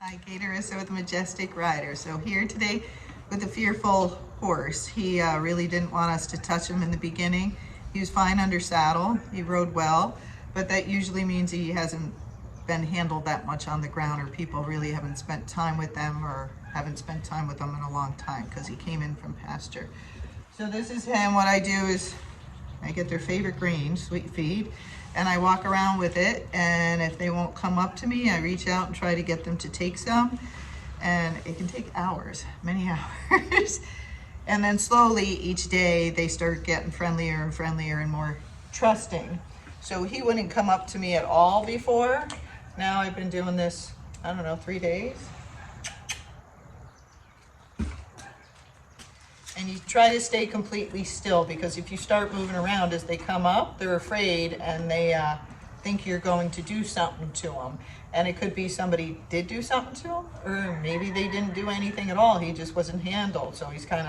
Hi, Gaye DeRusso with Majestic Rider. So here today with a fearful horse. He really didn't want us to touch him in the beginning. He was fine under saddle. He rode well, but that usually means he hasn't been handled that much on the ground, or people really haven't spent time with them or haven't spent time with them in a long time because he came in from pasture. So this is him. What I do is I get their favorite green, sweet feed, and I walk around with it, and if they won't come up to me, I reach out and try to get them to take some, and it can take hours, many hours. And then slowly each day they start getting friendlier and friendlier and more trusting. So he wouldn't come up to me at all before. Now I've been doing this, I don't know, 3 days. And you try to stay completely still, because if you start moving around as they come up, they're afraid and they think you're going to do something to them. And it could be somebody did do something to him, or maybe they didn't do anything at all. He just wasn't handled. So he's kind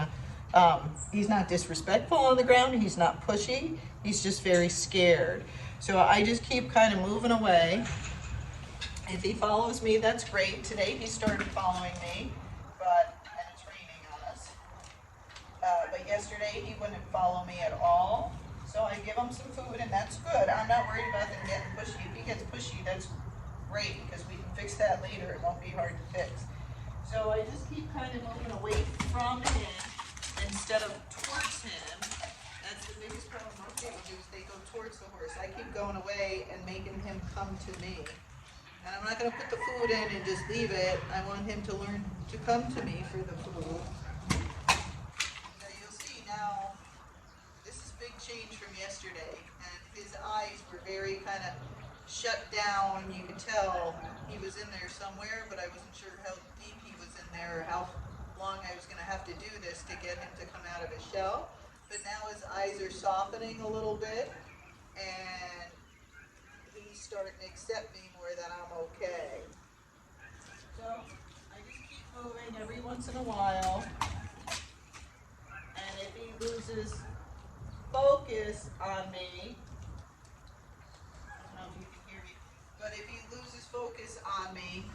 of, he's not disrespectful on the ground. He's not pushy. He's just very scared. So I just keep kind of moving away. If he follows me, that's great. Today he started following me, and it's raining on us. But yesterday he wouldn't follow me at all. So I give him some food, and that's good. I'm not worried about him getting pushy. If he gets pushy, that's great, because we can fix that later. It won't be hard to fix. So I just keep kind of moving away from him instead of towards him. That's the biggest problem most people do, is they go towards the horse. I keep going away and making him come to me. And I'm not going to put the food in and just leave it. I want him to learn to come to me for the food. Now you'll see now, this is a big change from yesterday. And his eyes were very kind of shut down. You could tell he was in there somewhere, but I wasn't sure how deep he was in there or how long I was going to have to do this to get him to come out of his shell. But now his eyes are softening a little bit, and he's starting to accept me more, that I'm okay. So I just keep moving every once in a while, and if he loses focus on me, I don't know if you can hear me, but if he loses focus on me,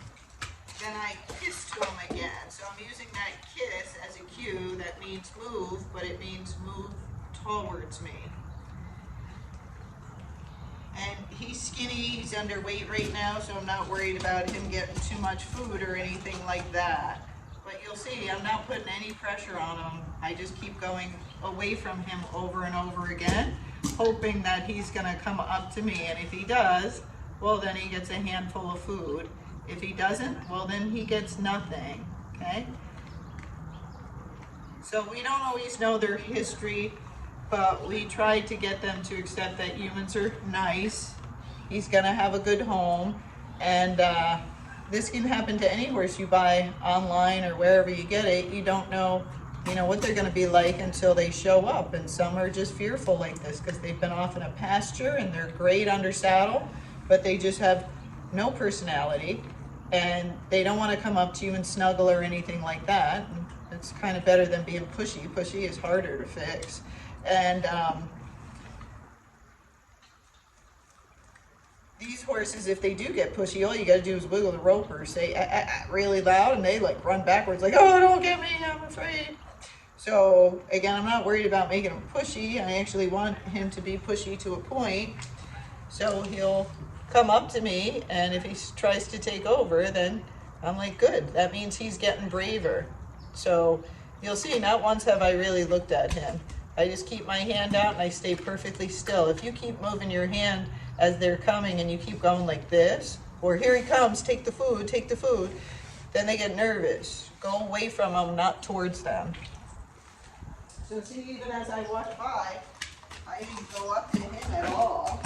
then I kiss to him again. So I'm using that kiss as a cue. That means move, but it means move towards me. And he's skinny, he's underweight right now, so I'm not worried about him getting too much food or anything like that. But you'll see, I'm not putting any pressure on him. I just keep going away from him over and over again, hoping that he's gonna come up to me. And if he does, well, then he gets a handful of food. If he doesn't, well, then he gets nothing, okay? So we don't always know their history, but we try to get them to accept that humans are nice. He's gonna have a good home, and this can happen to any horse you buy online or wherever you get it. You don't know, what they're gonna be like until they show up, and some are just fearful like this because they've been off in a pasture and they're great under saddle, but they just have no personality, and they don't want to come up to you and snuggle or anything like that. It's kind of better than being pushy. Pushy is harder to fix. And these horses, if they do get pushy, all you got to do is wiggle the rope or say really loud, and they like run backwards like, oh, don't get me, I'm afraid. So again, I'm not worried about making him pushy. I actually want him to be pushy to a point. So he'll come up to me, and if he tries to take over, then I'm like, good. That means he's getting braver. So you'll see, not once have I really looked at him. I just keep my hand out and I stay perfectly still. If you keep moving your hand as they're coming and you keep going like this, or here he comes, take the food, then they get nervous. Go away from them, not towards them. So see, even as I walk by, I didn't go up to him at all.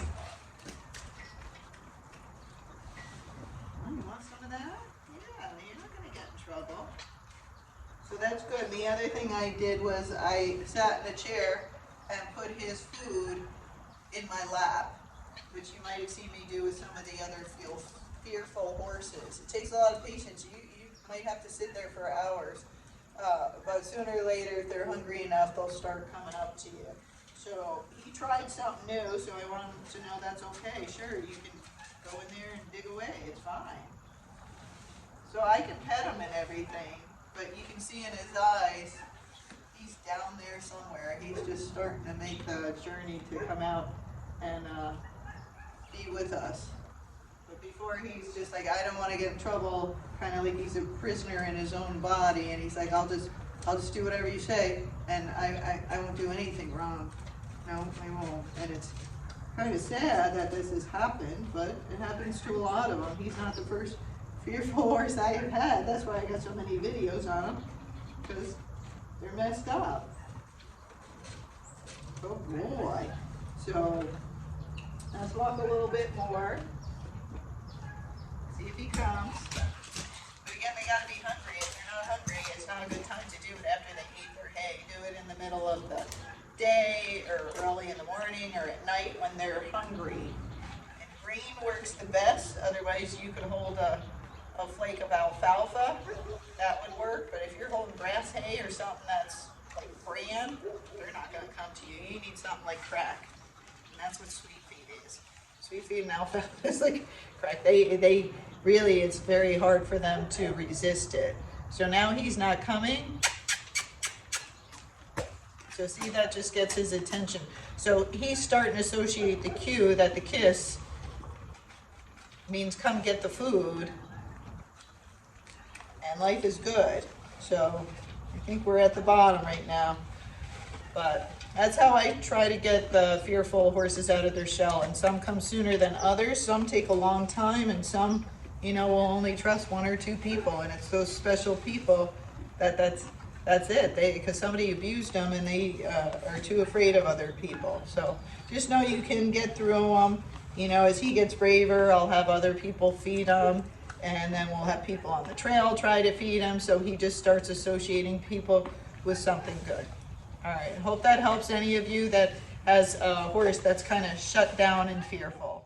You want some of that? Yeah, you're not going to get in trouble. So that's good. The other thing I did was I sat in a chair and put his food in my lap, which you might have seen me do with some of the other fearful horses. It takes a lot of patience. You might have to sit there for hours, but sooner or later, if they're hungry enough, they'll start coming up to you. So he tried something new, so I want him to know that's okay. Sure, you can go in there and dig away. It's fine. So I can pet him and everything, but you can see in his eyes, he's down there somewhere. He's just starting to make the journey to come out and be with us. But before, he's just like, I don't want to get in trouble, kind of like he's a prisoner in his own body, and he's like, I'll just do whatever you say, and I won't do anything wrong. No, I won't. And it's kind of sad that this has happened, but it happens to a lot of them. He's not the first fearful horse I have had. That's why I got so many videos on him, because they're messed up. Oh boy. So let's walk a little bit more. See if he comes. But again, they got to be hungry. If they're not hungry, it's not a good time to do it after they eat their hay. Do it in the middle of the day, or early in the morning, or at night when they're hungry. And green works the best. Otherwise, you could hold a flake of alfalfa. That would work. But if you're holding grass hay or something that's like bran, they're not going to come to you. You need something like crack. And that's what sweet feed is. Sweet feed and alfalfa is like crack. They really, it's very hard for them to resist it. So now he's not coming. So see, that just gets his attention. So he's starting to associate the cue that the kiss means come get the food, and life is good. So I think we're at the bottom right now. But that's how I try to get the fearful horses out of their shell. And some come sooner than others. Some take a long time, and some, you know, will only trust one or two people. And it's those special people that's it. Because somebody abused them, and they are too afraid of other people. So just know you can get through them. You know, as he gets braver, I'll have other people feed him, and then we'll have people on the trail try to feed him. So he just starts associating people with something good. All right, I hope that helps any of you that has a horse that's kind of shut down and fearful.